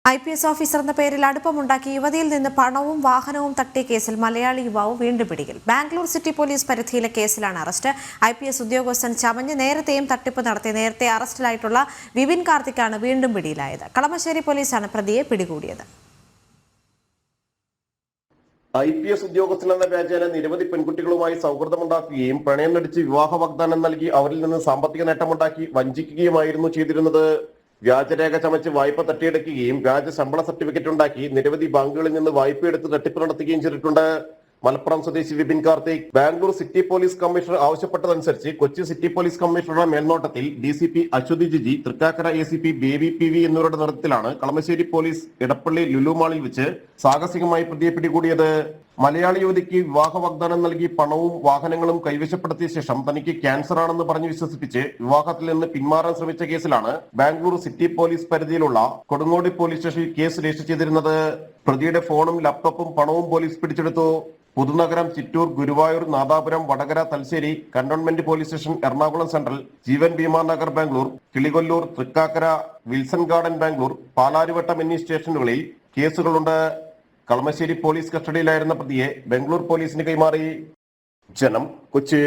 IPS officer എന്ന പേരിൽ അടുപ്പമുണ്ടാക്കി യുവതിയിൽ നിന്ന് പണവും വാഹനവും തട്ടിയ കേസിൽ മലയാളി യുവാവ് വീണ്ടും പിടിയിൽ. ബാംഗ്ലൂർ സിറ്റി പോലീസ് പരിധിയിലെ കേസിലാണ് അറസ്റ്റ്. IPS ഉദ്യോഗസ്ഥൻ ചമഞ്ഞ് നേരത്തെയും തട്ടിപ്പ് നടത്തി. നേരത്തെ അറസ്റ്റിലായിട്ടുള്ള വിപിൻ കാർത്തിക്കാണ് വീണ്ടും പിടിയിലായത്. കളമശ്ശേരി പോലീസാണ് പ്രതിയെ പിടികൂടിയത്. IPS ഉദ്യോഗസ്ഥനെന്ന വ്യാജേന നിരവധി പെൺകുട്ടികളുമായി സൗഹൃദമുണ്ടാക്കുകയും പ്രണയം നടിച്ച് വിവാഹ വാഗ്ദാനം നൽകി അവരിൽ നിന്ന് സാമ്പത്തിക നേട്ടമുണ്ടാക്കി വഞ്ചിക്കുകയുമായിരുന്നു ചെയ്തിരുന്നത്. വ്യാജരേഖ ചമച്ച് വായ്പ തട്ടിയെടുക്കുകയും വ്യാജ ശമ്പള സർട്ടിഫിക്കറ്റ് ഉണ്ടാക്കി നിരവധി ബാങ്കുകളിൽ നിന്ന് വായ്പയെടുത്ത് തട്ടിപ്പ് നടത്തുകയും ചെയ്തിട്ടുണ്ട്. മലപ്പുറം സ്വദേശി Vipin Karthik Bangalore city police commissioner ആവശ്യപ്പെട്ടതനുസരിച്ച് കൊച്ചി സിറ്റി പോലീസ് കമ്മീഷണറുടെ മേൽനോട്ടത്തിൽ DCP Aswathy Jiji, Thrikkakara ACP Baby PV എന്നിവരുടെ നേതൃത്വത്തിലാണ് കളമശ്ശേരി പോലീസ് ഇടപ്പള്ളി ലുലു മാളിൽ വെച്ച് സാഹസികമായി പ്രതിയെ പിടികൂടിയത്. മലയാളി യുവതിക്ക് വിവാഹ വാഗ്ദാനം നൽകി പണവും വാഹനങ്ങളും കൈവശപ്പെടുത്തിയ ശേഷം തനിക്ക് ക്യാൻസർ ആണെന്ന് പറഞ്ഞ് വിശ്വസിപ്പിച്ച് വിവാഹത്തിൽ നിന്ന് പിന്മാറാൻ ശ്രമിച്ച കേസിലാണ് ബാംഗ്ലൂർ സിറ്റി പോലീസ് പരിധിയിലുള്ള കൊടുങ്ങോട് പോലീസ് സ്റ്റേഷനിൽ കേസ് രജിസ്റ്റർ ചെയ്തിരുന്നത്. പ്രതിയുടെ ഫോണും ലാപ്ടോപ്പും പണവും പോലീസ് പിടിച്ചെടുത്തു. Puthunagaram, Chittur, Guruvayur, Nadapuram, Vadakara, Thalassery, cantonment police station, Ernakulam central, Jeevan Bhimanagar Bangalore, Kilikollur, Thrikkakara, Wilson garden Bangalore, Palarivattom എന്നീ സ്റ്റേഷനുകളിൽ കേസുകളുണ്ട്. കളമശ്ശേരി പോലീസ് കസ്റ്റഡിയിലായിരുന്ന പ്രതിയെ ബാംഗ്ലൂർ പോലീസിന് കൈമാറി. ജനം, കൊച്ചി.